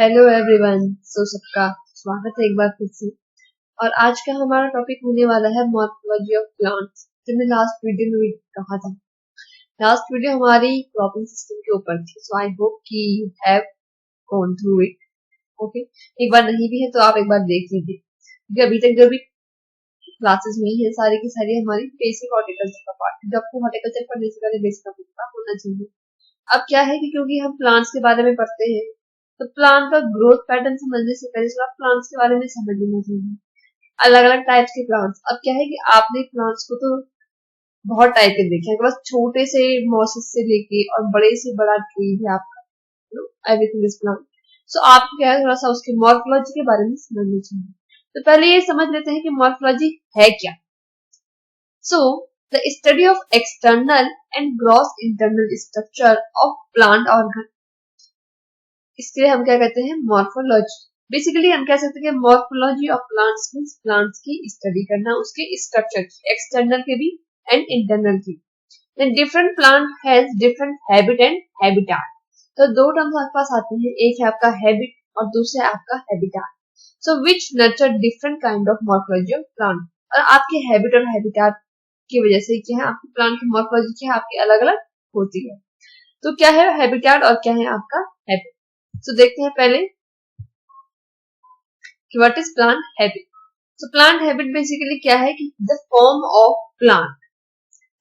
Hello everyone. सबका स्वागत है एक बार फिर से। और आज का हमारा टॉपिक होने वाला है मॉर्फोलॉजी ऑफ प्लांट्स। हमने लास्ट वीडियो में कहा था, लास्ट वीडियो हमारी क्रॉपिंग सिस्टम के ऊपर थी। सो आई होप कि you have gone through it. Okay, एक बार नहीं भी है तो आप एक बार देख लीजिए, क्योंकि अभी तक जो भी क्लासेस हुई है सारी की सारी हमारी बेसिक हॉर्टिकल्चर का पार्ट है, जो आपको हॉर्टिकल्चर पढ़ने से पहले बेसिक का पता होना चाहिए। अब क्या है कि क्योंकि हम प्लांट्स के बारे में पढ़ते हैं, तो प्लांट का ग्रोथ पैटर्न समझने से पहले आप प्लांट्स के बारे में समझ लेना चाहिए। अलग अलग टाइप्स के प्लांट्स। अब क्या है कि आपने प्लांट्स को तो बहुत टाइप के देखे हैं, बस छोटे से मॉसेस से लेके और बड़े से बड़ा ट्री भी आपका एवरीथिंग इज प्लांट। सो आपको क्या है, थोड़ा सा उसके मॉर्फोलॉजी के बारे में समझना चाहिए। तो पहले ये समझ लेते हैं कि मॉर्फोलॉजी है क्या। So the study of external and gross internal structure of plant organ, इसके लिए हम क्या कहते हैं, मॉर्फोलॉजी। बेसिकली हम कह सकते हैं morphology of plants means plants की स्टडी करना, उसके स्ट्रक्चर की, एक्सटर्नल के भी एंड इंटरनल की। Then different plant has different habit and habitat. तो दो टर्म्स आपके पास आते हैं, एक है आपका हैबिट और दूसरा है आपका habitat. So which nurture different kind of morphology of plant. और आपके हैबिट और हैबिटाट की वजह से क्या है, आपके प्लांट की मॉर्फोलॉजी क्या है, आपकी अलग अलग होती है। तो क्या है हैबिटाट और क्या है आपका हैबिट। तो देखते हैं पहले कि what is plant habit. So plant habit basically क्या है कि the form of plant,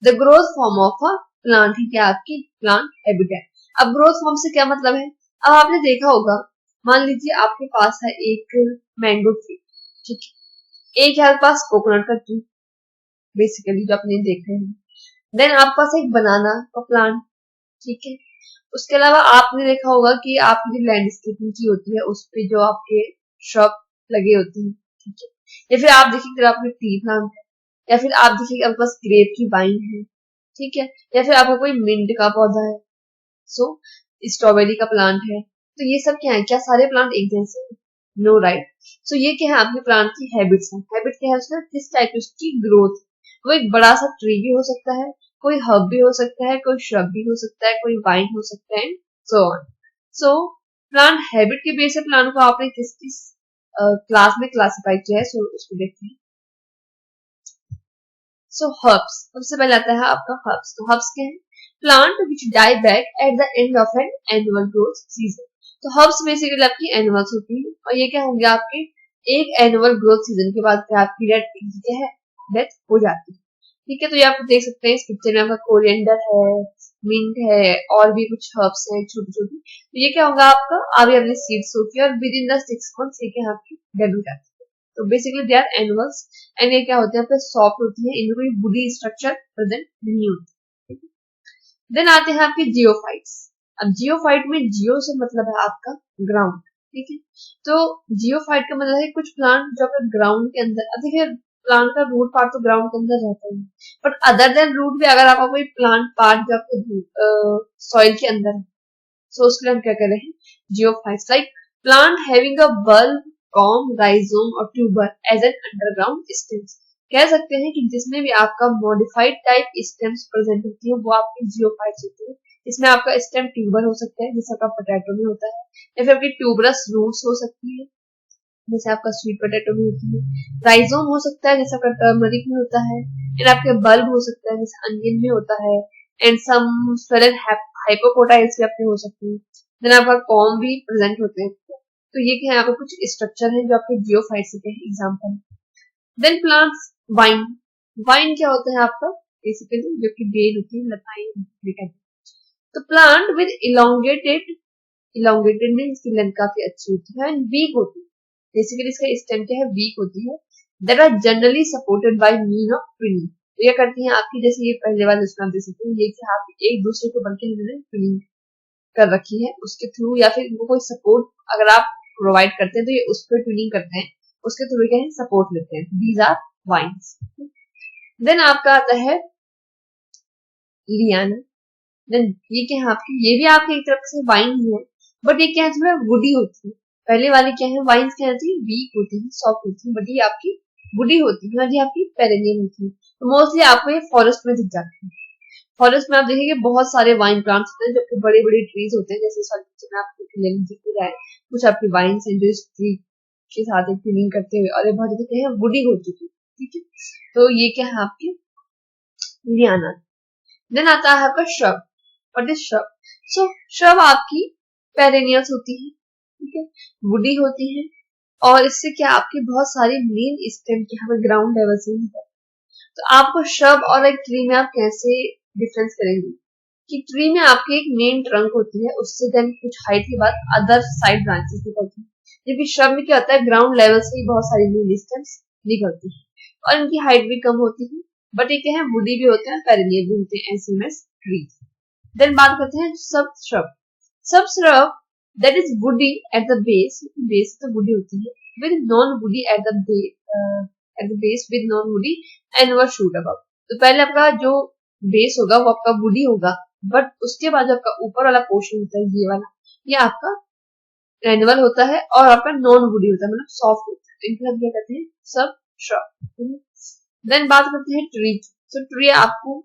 the growth form of a plant ही क्या आपकी प्लांट हैबिट है। अब ग्रोथ फॉर्म से क्या मतलब है, अब आपने देखा होगा, मान लीजिए आपके पास है एक मैंगो ट्री, ठीक है, एक है आपके पास कोकोनट का ट्री बेसिकली जो आपने देखे हैं, देन आपके पास एक बनाना का प्लांट, ठीक है। उसके अलावा आपने देखा होगा कि आपकी लैंडस्केपिंग की होती है, उस पे जो आपके श्रब लगे होते हैं, ठीक है। या फिर आप देखिए आपके टी प्लांट है, या फिर आप देखिए आपके पास ग्रेप की वाइन है, ठीक है, या फिर आपका कोई मिंट का पौधा है, सो स्ट्रॉबेरी का प्लांट है। तो ये सब क्या है, क्या सारे प्लांट एक जैसे हैं? No, right. सो ये क्या है, आपके प्लांट की हैबिट्स है। हैबिट क्या है उसमें, किस टाइप की ग्रोथ। वो एक बड़ा सा ट्री भी हो सकता है, कोई हर्ब भी हो सकता है, कोई श्रब भी हो सकता है, कोई वाइन हो सकता है, so on. So plant habit के बेस से प्लांट को आपने किस किस क्लास में क्लासिफाई किया है, सो उसको देखते हैं। सो हर्ब्स, सबसे पहले आता है आपका हर्ब्स। तो हर्ब्स क्या है, plant which die back at the end of an annual growth season. तो हर्ब्स बेसिकली आपकी एनुअल्स होती है, और ये क्या होंगे आपके एक एनुअल ग्रोथ सीजन के बाद आपकी डेथ हो जाती है, ठीक है। तो ये आप देख सकते हैं इस पिक्चर में, आपका कोरिएंडर है, मिंट है, और भी कुछ हर्ब्स हैं छोटी छोटी। तो ये क्या होगा आपका, आगे अपनी सीड्स होती है और विद इन द 6 months ये क्या आपकी डेड हो जाती है। तो basically they are annuals, and ये क्या होते हैं, आपके सॉफ्ट होती है, इनमें कोई वुडी स्ट्रक्चर प्रेजेंट नहीं होती। देन आते हैं आपके जियोफाइट्स। अब जियोफाइट में जियो से मतलब है आपका ग्राउंड, ठीक है। तो जियोफाइट का मतलब है कुछ प्लांट जो आपके ग्राउंड के अंदर, देखिए प्लांट का रूट पार्ट तो ग्राउंड के अंदर रहता है, बट अदर देन रूट भी अगर आपका कोई प्लांट पार्ट जो आपके सॉइल के अंदर है, सो उसके लिए हम क्या कर रहे हैं, geophytes. Like plant having a bulb, corm, rhizome और tuber as an underground stems. कह सकते हैं कि जिसमें भी आपका मॉडिफाइड टाइप स्टेम्स प्रेजेंट होती है वो आपकी जियोफाइट्स होती है। इसमें आपका स्टेम ट्यूबर हो सकता है, जैसा आपका पोटैटो में होता है, या फिर आपकी ट्यूबरस रूट्स हो सकती है, जैसे आपका स्वीट पोटैटो में होती है। राइजोम हो सकता है, जैसे आपका टर्मरिक में होता है, एंड आपके बल्ब हो सकता है, जैसे अनियन में होता है, एंड सम फेरन हाइपोपोटाइट्स भी आपके हो सकते हैं। देन आपका कॉम भी प्रेजेंट होते हैं। तो ये क्या है, आपको कुछ स्ट्रक्चर है जो आपके जियोफाइट्स के example. Then plants vine. Vine क्या होता है आपका, बेसिकली जो कि बेल होती है, लताएं। तो प्लांट विद इलोंगेटेड में इसकी लेंथ काफी अच्छी होती है एंड वीक होती है। बेसिकली इसका स्टेम क्या है, वीक होती है। That are generally supported by mean of twining. तो ये करती हैं आपकी, जैसे ये पहले वाले उसमें आप देख सकते हैं, ये कि आप एक दूसरे को बल्कि ट्विनिंग कर रखी है उसके थ्रू, या फिर इनको कोई सपोर्ट अगर आप प्रोवाइड करते हैं तो ये उस पर ट्विनिंग करते हैं, उसके थ्रू क्या है, सपोर्ट लेते हैं। These are wines. देन आपका आता है लियाना। देन ये क्या है आपकी, ये भी आपकी एक तरफ से वाइन ही है, बट ये क्या है, इसमें वुडी होती है। पहले वाली क्या है, वाइन्स क्या होती है, वीक होती है, सॉफ्ट होती है, बट ये आपकी वुडी होती है और ये आपकी पेरेनियल होती है। तो मोस्टली आपको ये फॉरेस्ट में दिख जाती है। फॉरेस्ट में आप देखेंगे बहुत सारे वाइन प्लांट्स होते हैं, जबकि बड़े बड़े ट्रीज होते हैं, जैसे इस वाले पिक्चर में आपको क्लियरली दिख रहा है। कुछ आपकी वाइन्स हैं जो इस ट्री के साथ फीलिंग करते हुए, और ये बहुत ज्यादा क्या है, वुडी हो चुकी है, ठीक है। तो ये क्या है आपकी लियाना। देन आता है आपका shrub. What is shrub? So shrub आपकी पेरेनियल्स होती है, ठीक है, वुडी होती है, और इससे क्या आपके बहुत सारे मेन स्टेम के हमें ग्राउंड लेवल से मिलता है। तो आपको श्रब और एक ट्री में आप कैसे डिफरेंस करेंगे कि ट्री में आपकी एक मेन ट्रंक होती है, उससे देन कुछ हाइट के बाद अदर साइड ब्रांचेस निकलती है, जबकि श्रब में क्या होता है, ग्राउंड लेवल से ही बहुत सारी मेन स्टेम्स निकलती है और इनकी हाइट भी कम होती है, बट ये क्या है, वुडी भी होते हैं, पेरिनियल भी होते हैं, एज एज ट्री। देन बात करते हैं सब श्रब। सब shrub that is woody at the base, base तो वुडी होती है, with non woody at the base with non woody annual shoot above. तो पहले आपका जो बेस होगा वो आपका वुडी होगा, बट उसके बाद जो आपका ऊपर वाला पोर्शन होता है, ये वाला, ये आपका एनुअल होता है और आपका नॉन वुडी होता है, मतलब सॉफ्ट होता है। तो इनको हम क्या कहते हैं, सब श्रब। देन बात करते हैं ट्री। तो ट्री आपको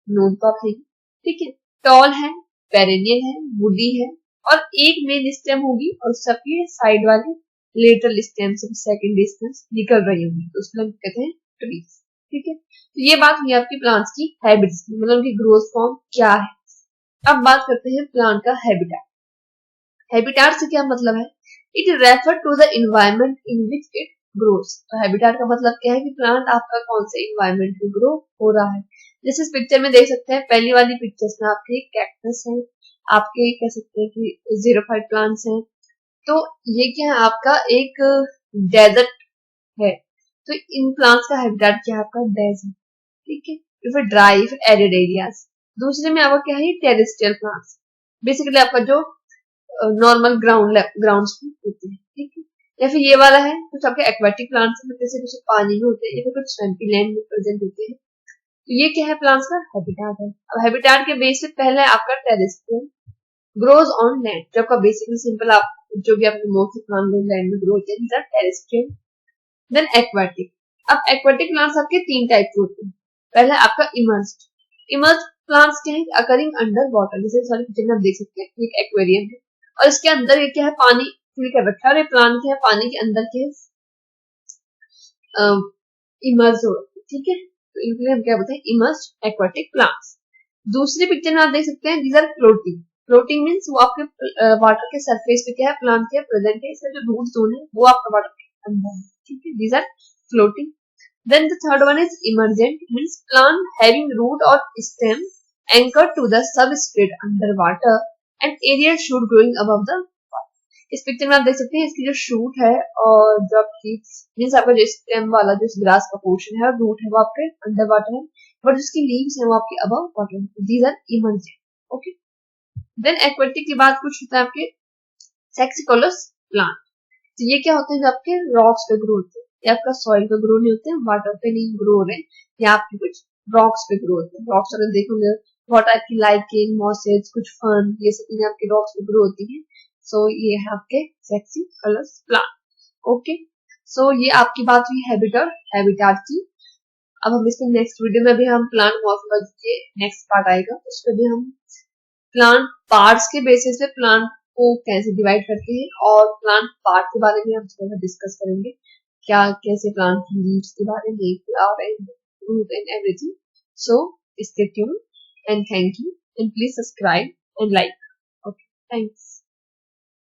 नोन पर है, ठीक है, टॉल है, पेरेनियल है, वुडी है, और एक मेन स्टेम होगी और सबके साइड वाले लेटरल स्टेम से सेकेंडरी स्टेम निकल रही होंगी, तो उसमें हम कहते हैं ट्रीज, ठीक है। तो ये बात हुई आपकी प्लांट्स की हैबिट्स की, मतलब उनकी ग्रोथ फॉर्म क्या है। अब बात करते हैं प्लांट का हैबिटेट। हैबिटेट से क्या मतलब है, it refer to the environment in which it grows. तो हैबिटेट का मतलब क्या है कि प्लांट आपका कौन से एनवायरनमेंट में ग्रो हो रहा है। जैसे इस पिक्चर में देख सकते हैं, पहली वाली पिक्चर्स में आपके कैक्टस है, आपके कह सकते हैं कि ज़ीरोफाइट प्लांट्स हैं। तो ये क्या है, आपका एक डेजर्ट है, तो इन प्लांट्स का हैबिटेट क्या है, आपका डेजर्ट, ठीक है, फिर ड्राई एरिड एरियाज। दूसरे में आपका क्या है, टेरेस्ट्रियल प्लांट्स, बेसिकली आपका जो नॉर्मल ग्राउंड्स पे होते हैं, ठीक है। या फिर ये वाला है, कुछ आपके एक्वेटिक प्लांट्स हैं, जैसे कुछ पानी में होते हैं या फिर कुछ स्वैम्पी लैंड में प्रेजेंट होते हैं। तो ये क्या है, प्लांट्स का हैबिटेट है। अब हैबिटेट के बेस पे पहला है आपका टेरेस्ट्रियल, ग्रोज ऑन लैंड, जो आपका बेसिकली सिंपल, आप जो भी आपके मोस्टली प्लांट लैंड में ग्रो होते हैं, टेरेस्ट्रियल। Then aquatic. अब एक्वेटिक प्लांट्स आपके तीन टाइप के होते हैं। पहला आपका इमर्स्ड। इमर्स्ड प्लांट्स क्या है, अकरिंग अंडर वाटर, जैसे सॉरी पिक्चर में आप देख सकते हैं, एक एक्वेरियम है और इसके अंदर ये क्या है, पानी फिल कर रखा है, और ये प्लांट क्या है, पानी के अंदर के इमर्ज हो, ठीक है। तो इनके लिए हम क्या बोलते हैं, इमर्स्ड एक्वेटिक प्लांट्स। दूसरी पिक्चर में आप देख सकते हैं, these are floating. Floating means वो आपके वाटर के सरफेस पे क्या है, प्लांट क्या प्रेजेंट है, इसका जो रूट जोन है वो आपका वाटर के अंदर है, ठीक है, these are floating. Then the third one is emergent, means plant having root or stem anchored to the substrate underwater and area shoot growing above the water. इस पिक्चर में आप देख सकते हैं, इसकी जो शूट है और जो आपकी मीन्स आपका जो स्टेम वाला जो ग्रास का पोर्शन है और रूट है वो आपके अंडर वाटर है, बट जिसकी लीव्स है वो आपके अबव वाटर है। These are emergent, okay. Then aquatic के बाद कुछ होता है आपके सेक्सिकोलस प्लांट। तो ये क्या होते हैं, जो आपके रॉक्स पे ग्रो होते हैं, या आपका सॉइल पे ग्रो नहीं होते हैं, वाटर पे नहीं ग्रो हो रहे हैं, या आपके कुछ रॉक्स पे ग्रो होते हैं। रॉक्स अगर देखोगे बहुत टाइप की लाइकेन, मॉसेज, कुछ फर्न, ये सब चीजें आपके रॉक्स पे ग्रो होती हैं। सो ये है आपके सेक्सिकोलस प्लांट, ओके। सो ये आपकी बात हुई हैबिट और हैबिटेट की। अब हम इसके नेक्स्ट वीडियो में भी हम प्लांट मॉर्फोलॉजी के नेक्स्ट पार्ट आएगा, उसमें भी हम प्लांट पार्ट्स के बेसिस पे प्लांट को कैसे डिवाइड करते हैं और प्लांट पार्ट के बारे में हम थोड़ा डिस्कस करेंगे, क्या कैसे प्लांट की लीव्स के बारे में, flower and root and everything. So stay tuned and thank you and please subscribe and like, okay, thanks.